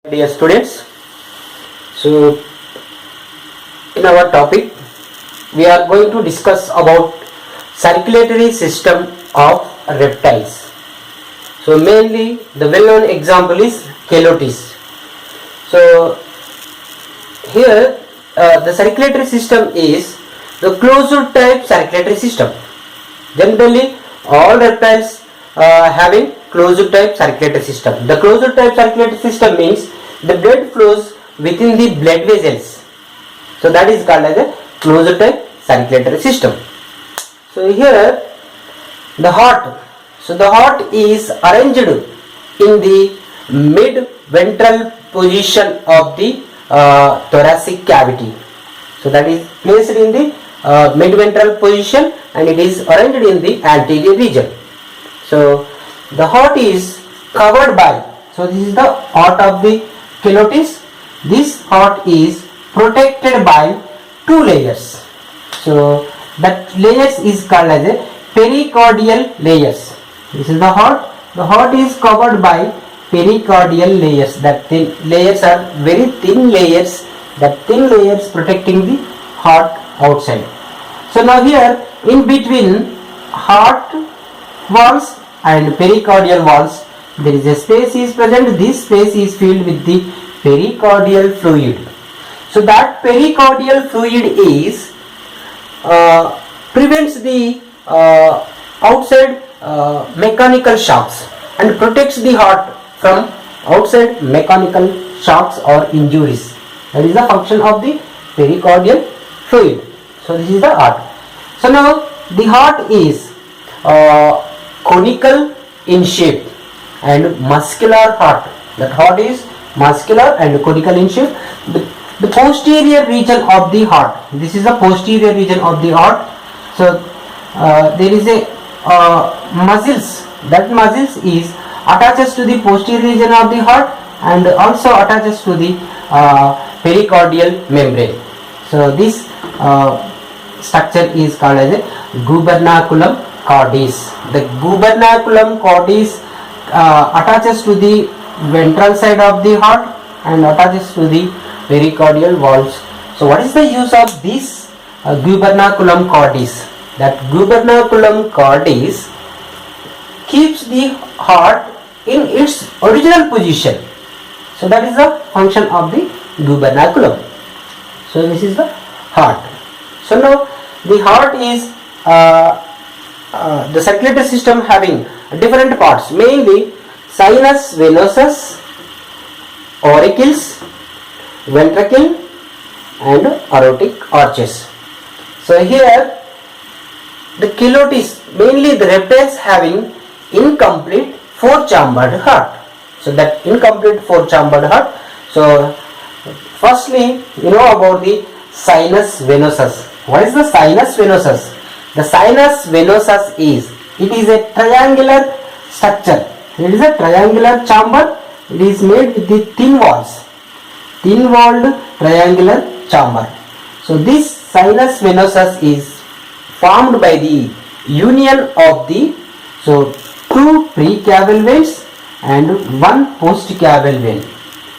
Dear students, so in our topic we are going to discuss about circulatory system of reptiles. So mainly the well-known example is Celotes. So here the circulatory system is the closed type circulatory system. Generally all reptiles having closed type circulatory system. The closed type circulatory system means the blood flows within the blood vessels. So that is called as a closed type circulatory system. So here the heart. So the heart is arranged in the mid ventral position of the thoracic cavity. So that is placed in the mid ventral position and it is arranged in the anterior region. So the heart is covered by, so this is the heart of the Celotes. This heart is protected by two layers. So that layers is called as a pericardial layers. This is the heart. The heart is covered by pericardial layers. That thin layers are very thin layers. That thin layers protecting the heart outside. So now here in between heart walls and pericardial walls there is a space is present. This space is filled with the pericardial fluid. So that pericardial fluid is prevents the outside mechanical shocks and protects the heart from outside mechanical shocks or injuries. That is the function of the pericardial fluid. So this is the heart. So now the heart is conical in shape and muscular heart. That heart is muscular and conical in shape. The posterior region of the heart. This is the posterior region of the heart. So there is a muscles. That muscles is attaches to the posterior region of the heart and also attaches to the pericardial membrane. So this structure is called as a gubernaculum cordis. The gubernaculum cordis attaches to the ventral side of the heart and attaches to the pericardial walls. So what is the use of this gubernaculum cordis? That gubernaculum cordis keeps the heart in its original position. So that is the function of the gubernaculum. So this is the heart. So now the heart is the circulatory system having different parts, mainly sinus venosus, auricles, ventricle and aortic arches. So here the Celotes, mainly the reptiles having incomplete four-chambered heart. So that incomplete four-chambered heart. So firstly you know about the sinus venosus. What is the sinus venosus? The sinus venosus is, it is a triangular structure. It is a triangular chamber. It is made with the thin walls. Thin walled triangular chamber. So this sinus venosus is formed by the union of the two precaval veins and one postcaval vein.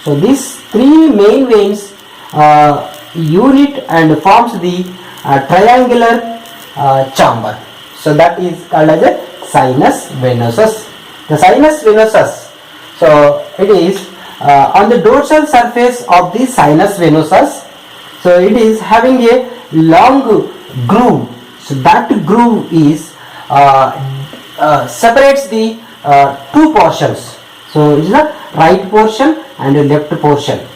So these three main veins unite and forms the triangular chamber. So that is called as a sinus venosus. The sinus venosus, so it is on the dorsal surface of the sinus venosus. So it is having a long groove. So that groove is separates the two portions. So it is the right portion and the left portion.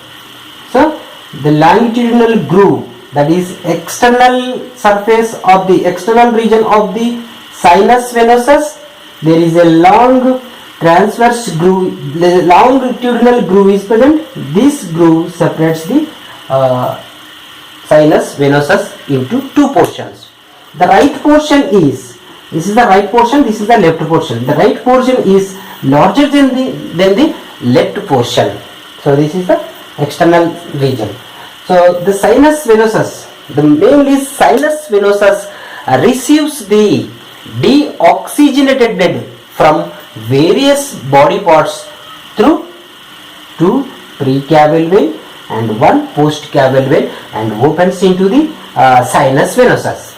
So the longitudinal groove, that is external surface of the external region of the sinus venosus, there is a long transverse groove, the longitudinal groove is present. This groove separates the sinus venosus into two portions. The right portion is, this is the right portion, this is the left portion. The right portion is larger than the left portion. So this is the external region. So the sinus venosus, the mainly sinus venosus receives the deoxygenated blood from various body parts through two precaval vein and one postcaval vein and opens into the sinus venosus.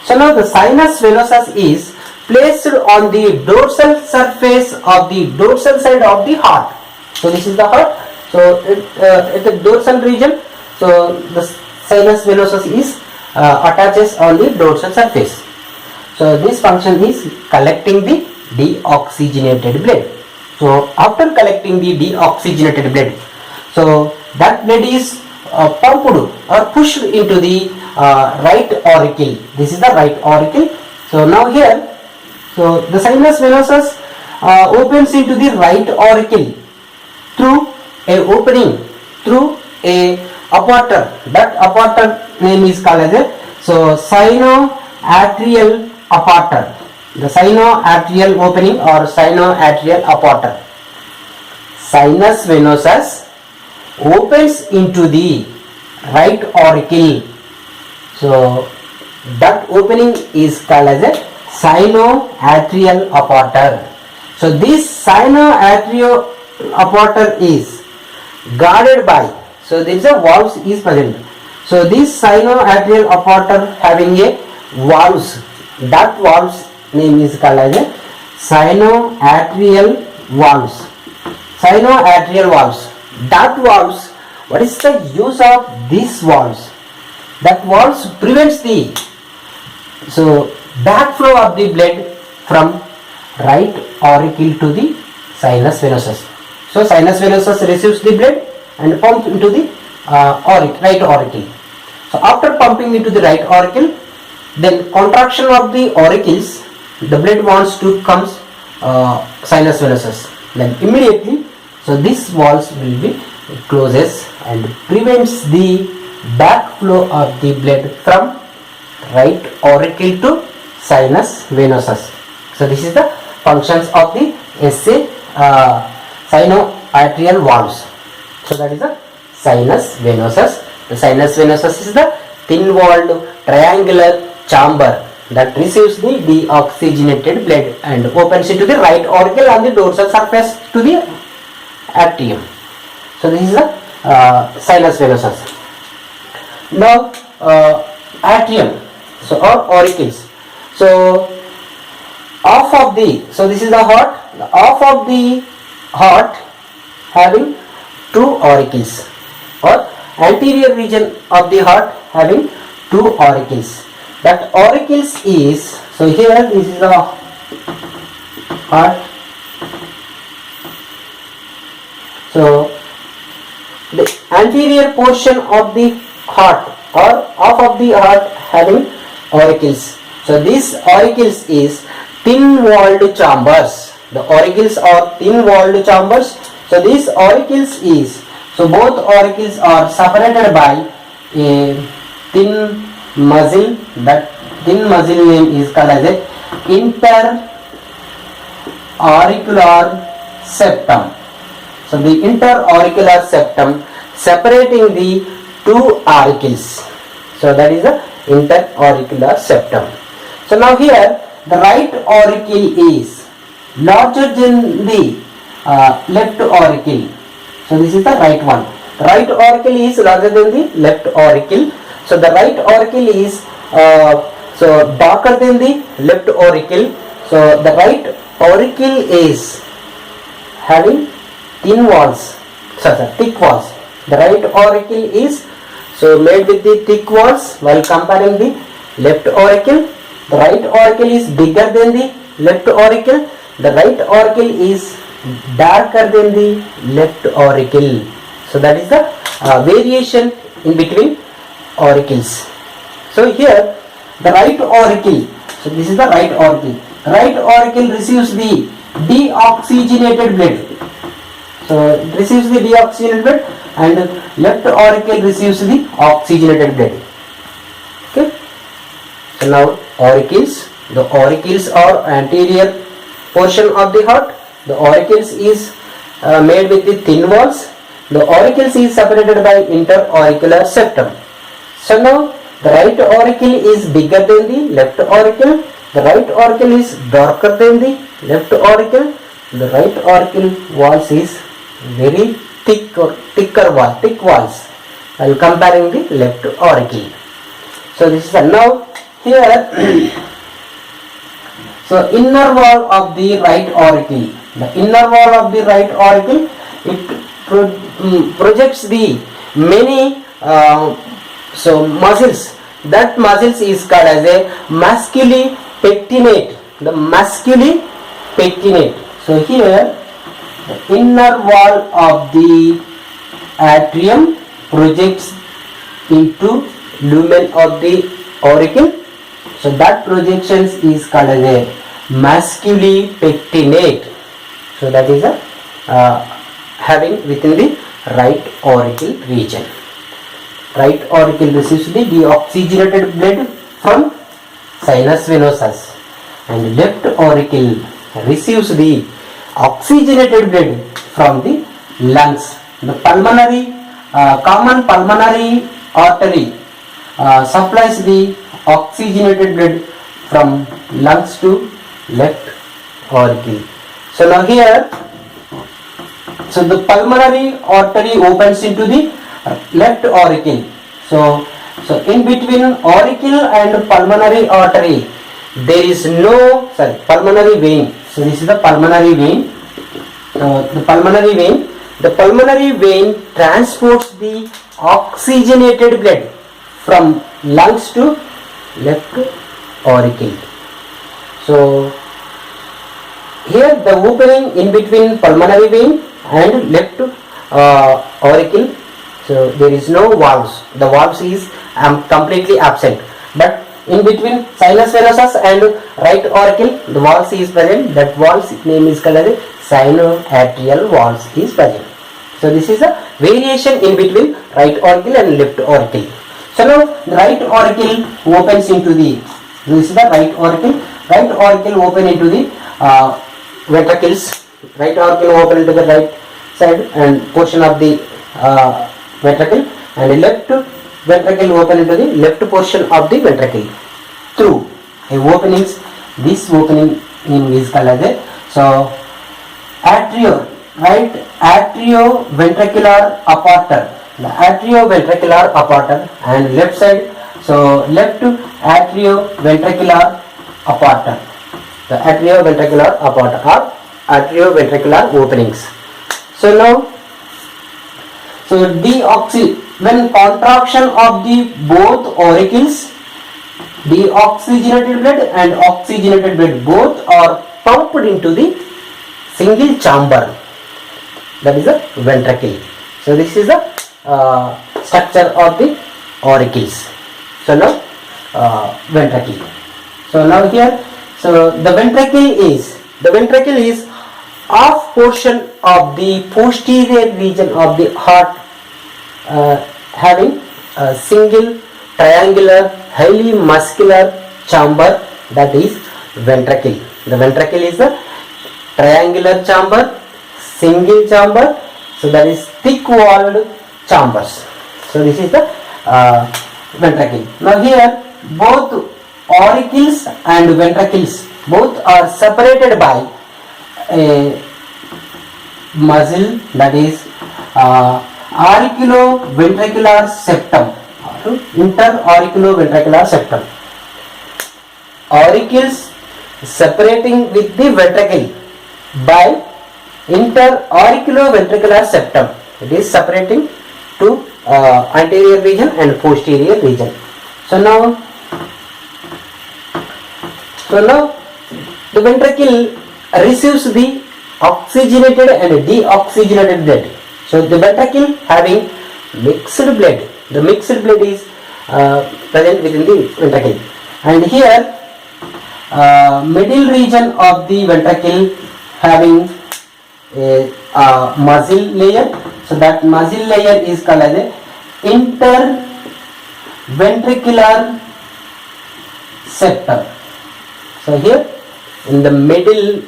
So now the sinus venosus is placed on the dorsal surface of the dorsal side of the heart. So this is the heart. So at the dorsal region, so the sinus venosus is attaches on the dorsal surface. So this function is collecting the deoxygenated blood. So after collecting the deoxygenated blood, so that blood is pumped or pushed into the right auricle. This is the right auricle. So now here, so the sinus venosus opens into the right auricle through a opening, through a aperture. That aperture name is called as a sinoatrial aperture. The sinoatrial opening or sinoatrial aperture. Sinus venosus opens into the right auricle. So that opening is called as a sinoatrial aperture. So this sinoatrial aperture is guarded by, so there is a valve is present. So this sinoatrial aperture having a valves. That valves name is called as a sinoatrial valves. Sinoatrial valves. That valves, what is the use of these valves? That valves prevents the backflow of the blood from right auricle to the sinus venosus. So sinus venosus receives the blood and pumps into the right auricle. So after pumping into the right auricle, then contraction of the auricles, the blood wants to come sinus venosus. Then immediately, so this valves will be closes and prevents the backflow of the blood from right auricle to sinus venosus. So this is the functions of the SA sinoatrial valves. So that is the sinus venosus. The sinus venosus is the thin-walled triangular chamber that receives the deoxygenated blood and opens into the right auricle on the dorsal surface to the atrium. So this is the sinus venosus. Now atrium, so or auricles. So off of the, so this is the heart. Off of the heart having two auricles, or anterior region of the heart having two auricles. That auricles is, so here this is the heart. So the anterior portion of the heart or off of the heart having auricles. So these auricles is thin-walled chambers. The auricles are thin-walled chambers. So these auricles is, so both auricles are separated by a thin muscle. That thin muscle name is called as a interauricular septum. So the interauricular septum separating the two auricles. So that is the interauricular septum. So now here the right auricle is larger than the left auricle. So this is the right one. The right auricle is larger than the left auricle. So the right auricle is so darker than the left auricle. So the right auricle is having thin walls, thick walls. The right auricle is so made with the thick walls while comparing the left auricle. The right auricle is bigger than the left auricle. The right auricle is darker than the left auricle. So that is the variation in between auricles. So here the right auricle, so this is the right auricle. Right auricle receives the deoxygenated blood. So it receives the deoxygenated blood and left auricle receives the oxygenated blood. Okay. So now auricles, the auricles are anterior portion of the heart. The auricles is made with the thin walls. The auricles is separated by interauricular septum. So now the right auricle is bigger than the left auricle. The right auricle is darker than the left auricle. The right auricle walls is very thicker walls while comparing the left auricle. So this is now here. So inner wall of the right auricle. The inner wall of the right auricle, it projects the many muscles. That muscles is called as a masculopectinate. The masculopectinate. So here the inner wall of the atrium projects into lumen of the auricle. So that projections is called as a masculopectinate. So that is a having within the right auricle region. Right auricle receives the deoxygenated blood from sinus venosus, and left auricle receives the oxygenated blood from the lungs. The pulmonary common pulmonary artery supplies the oxygenated blood from lungs to left auricle. So now here, so the pulmonary artery opens into the left auricle. So in between auricle and pulmonary artery there is no pulmonary vein. So this is the pulmonary vein. The pulmonary vein transports the oxygenated blood from lungs to left auricle. So here the opening in between pulmonary vein and left auricle, so there is no valves. The valves is completely absent, but in between sinus venosus and right auricle the valves is present. That valves name is called as sinoatrial valves is present. So this is a variation in between right auricle and left auricle. So now the right auricle opens into the, this is the right auricle. Right auricle open into the ventricles. Right auricle open into the right side and portion of the ventricle, and left ventricle open into the left portion of the ventricle through a openings. This opening name is called as a atrioventricular aperture. The atrioventricular aperture, and left side, so left atrioventricular aperture. The atrioventricular aperture or atrioventricular openings. So now, when contraction of the both auricles, deoxygenated blood and oxygenated blood both are pumped into the single chamber, that is a ventricle. So this is the structure of the auricles. So now ventricle. So now here, so the ventricle is half portion of the posterior region of the heart, having a single triangular highly muscular chamber, that is ventricle. The ventricle is the triangular chamber, single chamber, so that is thick walled chambers. So this is the ventricle. Now here both auricles and ventricles both are separated by a muscle, that is auriculoventricular septum, interauriculoventricular septum. Auricles separating with the ventricle by interauriculoventricular septum. It is separating to anterior region and posterior region. So now the ventricle receives the oxygenated and deoxygenated blood. So the ventricle having mixed blood. The mixed blood is present within the ventricle, and here middle region of the ventricle having a muscle layer. So that muscle layer is called as a interventricular septum. So here in the middle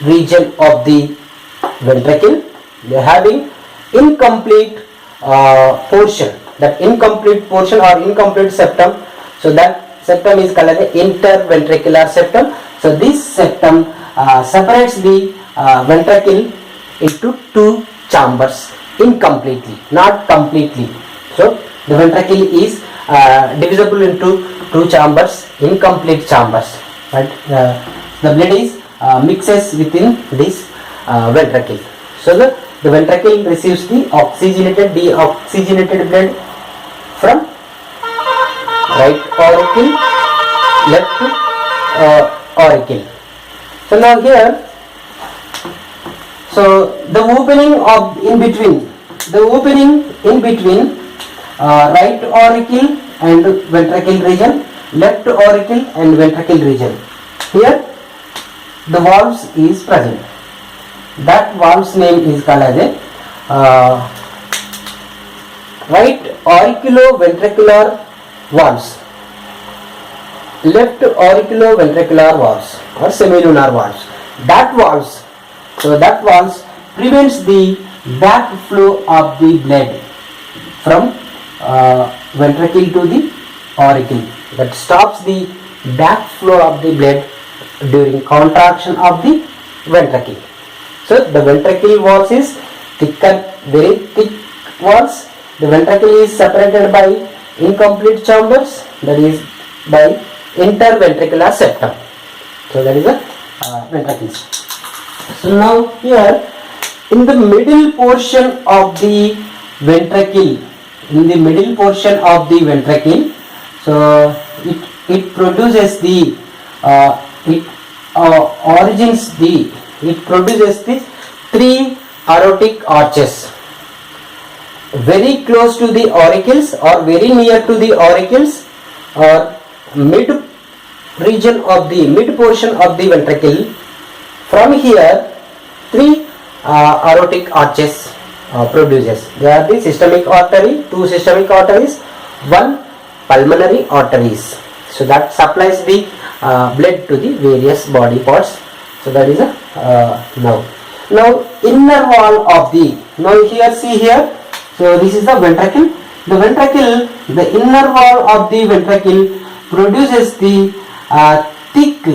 region of the ventricle they are having incomplete portion. That incomplete portion or incomplete septum, so that septum is called as the interventricular septum. So this septum separates the ventricle into two chambers. incompletely, not completely. So the ventricle is divisible into two chambers, incomplete chambers, but the blood is mixes within this ventricle. So the ventricle receives the oxygenated, deoxygenated blood from right auricle, left auricle. So now here, so the opening in between right auricle and ventricle region, left auricle and ventricle region. Here the valves is present. That valve's name is called as a right auriculoventricular valves, left auriculoventricular valves or semilunar valves. That valves prevents the backflow of the blood from ventricle to the auricle. That stops the backflow of the blood during contraction of the ventricle. So the ventricle walls is thicker, very thick walls. The ventricle is separated by incomplete chambers, that is by interventricular septum. So that is the ventricles. So now here in the middle portion of the ventricle, so it produces the it produces the three aortic arches very close to the auricles or very near to the auricles or mid portion of the ventricle. From here three aortic arches produces. They are the systemic artery, two systemic arteries, one pulmonary arteries. So that supplies the blood to the various body parts. So that is a now inner wall of the, now here see here, so this is the ventricle. The inner wall of the ventricle produces the thick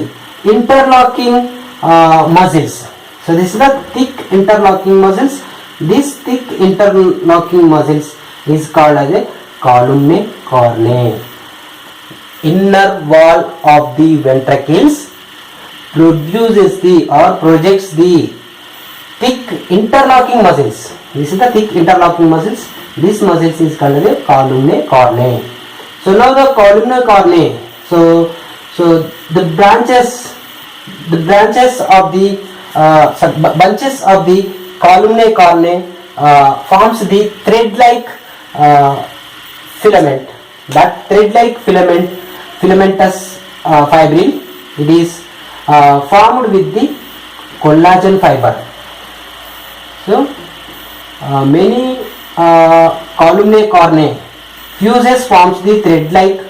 interlocking muscles. So this is the thick interlocking muscles. This thick interlocking muscles is called as a columnae corneae. Inner wall of the ventricles produces the or projects the thick interlocking muscles. This is the thick interlocking muscles. This muscles is called as a columnae corneae. So now the columnae corneae. So the branches of the bunches of the columnae corneae forms the thread-like filament. That thread-like filamentous fibril, it is formed with the collagen fiber. So many columnae corneae fuses forms the thread-like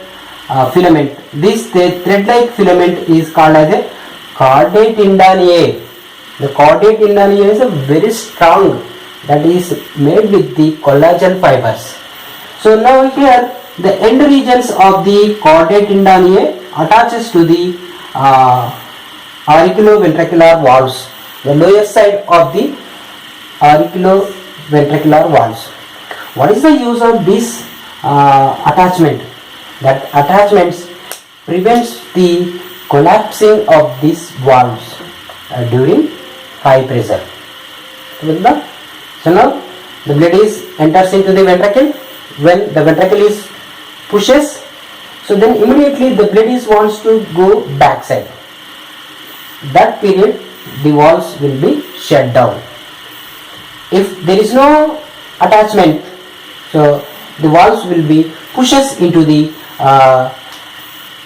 filament. This thread-like filament is called as a chordate tendinae. The chordate tendinae is a very strong, that is made with the collagen fibers. So now here the end regions of the chordate tendinae attaches to the auriculoventricular valves, the lower side of the auriculoventricular valves. What is the use of this attachment? That attachments prevents the collapsing of these valves during high pressure. So now the blood enters into the ventricle. When the ventricle is pushes, so then immediately the blood wants to go backside. That period the valves will be shut down. If there is no attachment, so the valves will be pushes into the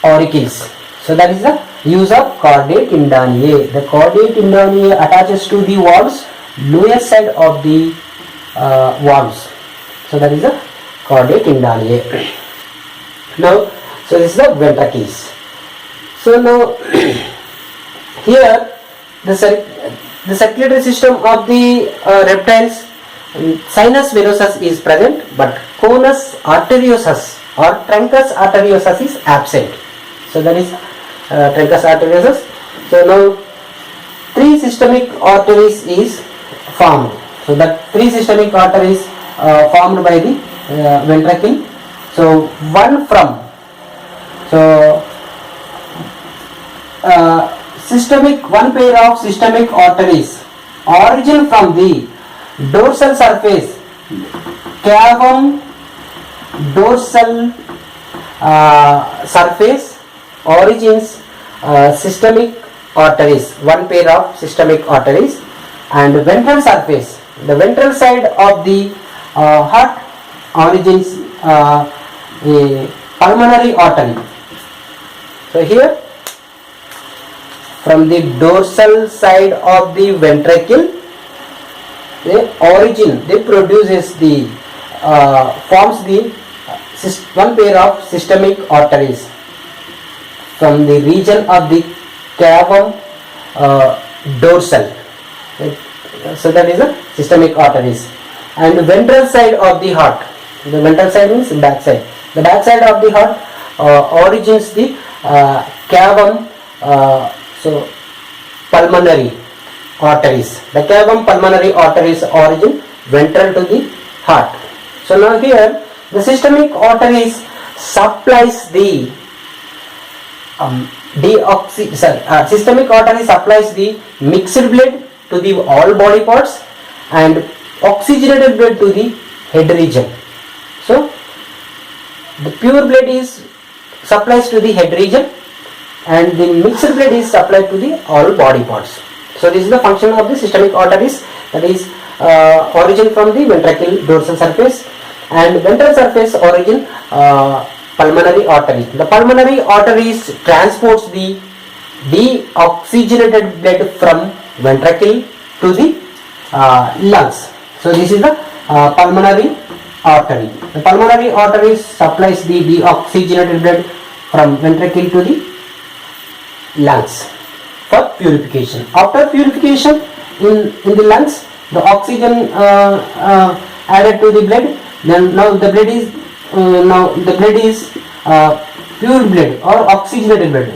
auricles. So that is the use of chordate tendinae. The chordate tendinae attaches to the valves, lower side of the valves. So that is the chordate tendinae. Now, so this is the ventricles. So now here the circulatory system of the reptiles, sinus venosus is present, but conus arteriosus or truncus arteriosus is absent. So that is truncus arteriosus. So now three systemic arteries is formed. So the three systemic arteries formed by the ventricle. So one from one pair of systemic arteries origin from the dorsal surface, cavum dorsal surface origins systemic arteries, one pair of systemic arteries, and ventral surface, the ventral side of the heart origins a pulmonary artery. So here from the dorsal side of the ventricle, the origin they produces the forms the one pair of systemic arteries from the region of the cavum dorsal. So that is a systemic arteries. And the ventral side of the heart, the ventral side means back side, the back side of the heart origins the cavum pulmonary arteries. The cavum pulmonary arteries origin ventral to the heart. So now here the systemic arteries supplies the systemic artery supplies the mixed blood to the all body parts and oxygenated blood to the head region. So the pure blood is supplies to the head region and the mixed blood is supplied to the all body parts. So this is the function of the systemic arteries, that is origin from the ventricle dorsal surface and ventral surface origin pulmonary artery. The pulmonary arteries transports the deoxygenated blood from ventricle to the lungs. So this is the pulmonary artery. The pulmonary artery supplies the deoxygenated blood from ventricle to the lungs for purification. After purification in the lungs, the oxygen added to the blood. Then now the blood is pure blood or oxygenated blood.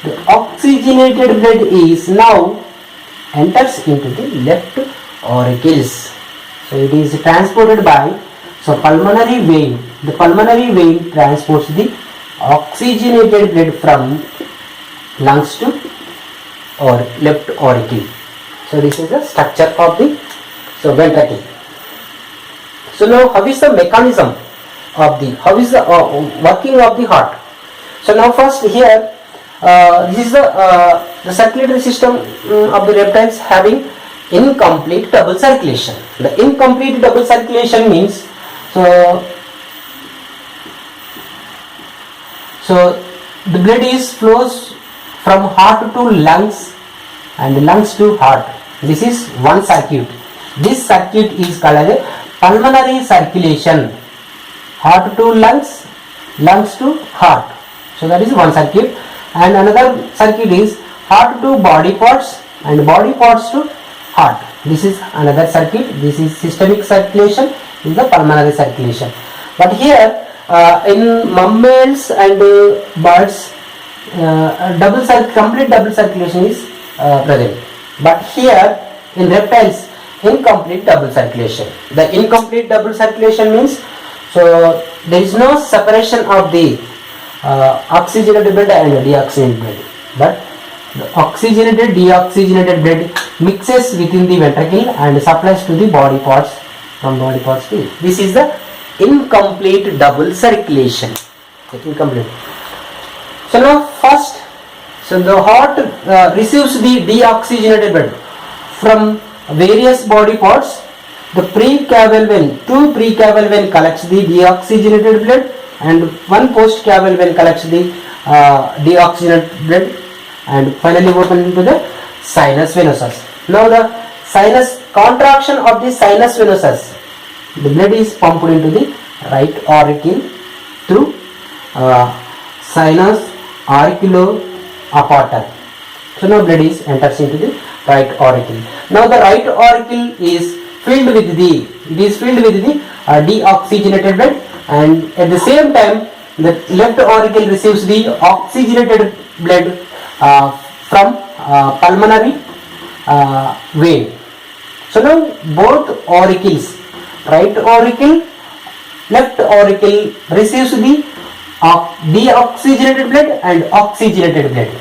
The oxygenated blood is now enters into the left auricles. So it is transported by pulmonary vein. The pulmonary vein transports the oxygenated blood from lungs to or left auricle. So this is the structure of the ventricle. So now how is the mechanism of the, how is the working of the heart? So now first here this is the circulatory system of the reptiles having incomplete double circulation. The incomplete double circulation means so the blood is flows from heart to lungs and lungs to heart. This is one circuit. This circuit is called as a pulmonary circulation. Heart to lungs, lungs to heart. So that is one circuit. And another circuit is heart to body parts and body parts to heart. This is another circuit. This is systemic circulation, is the pulmonary circulation. But here in mammals and birds, complete double circulation is present. But here in reptiles, incomplete double circulation. The incomplete double circulation means there is no separation of the oxygenated blood and deoxygenated blood, but the oxygenated deoxygenated blood mixes within the ventricle and supplies to the body parts, from body parts to it. This is the incomplete double circulation. Incomplete. So now first, the heart receives the deoxygenated blood from various body parts. The precaval vein, two precaval vein collects the deoxygenated blood and one postcaval vein collects the deoxygenated blood and finally open into the sinus venosus. Now the sinus contraction of the sinus venosus, the blood is pumped into the right auricle through sinus auriculoaorta. So now blood is enters into the right auricle. Now the right auricle is filled with the deoxygenated blood, and at the same time the left auricle receives the oxygenated blood from pulmonary vein. So now both auricles, right auricle, left auricle receives the deoxygenated blood and oxygenated blood.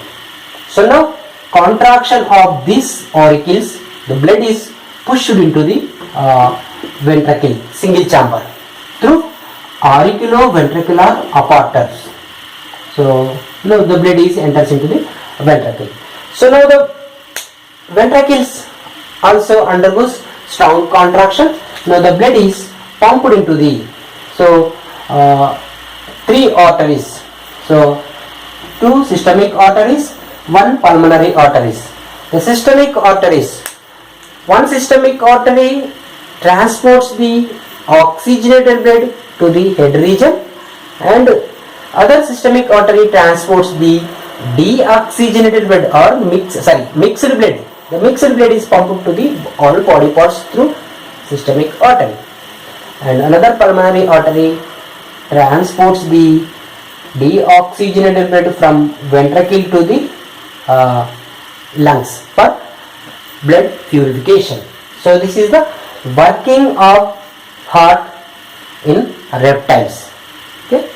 So now contraction of these auricles, the blood is pushed into the ventricle, single chamber through auriculoventricular apporters. So now the blood is enters into the ventricle. So now the ventricles also undergoes strong contraction. Now the blood is pumped into the three arteries. So two systemic arteries, one pulmonary arteries. The systemic arteries, one systemic artery transports the oxygenated blood to the head region, and other systemic artery transports the deoxygenated blood or mixed blood. The mixed blood is pumped to the all body parts through systemic artery, and another pulmonary artery transports the deoxygenated blood from ventricle to the lungs for blood purification. So this is the working of heart in reptiles. Okay.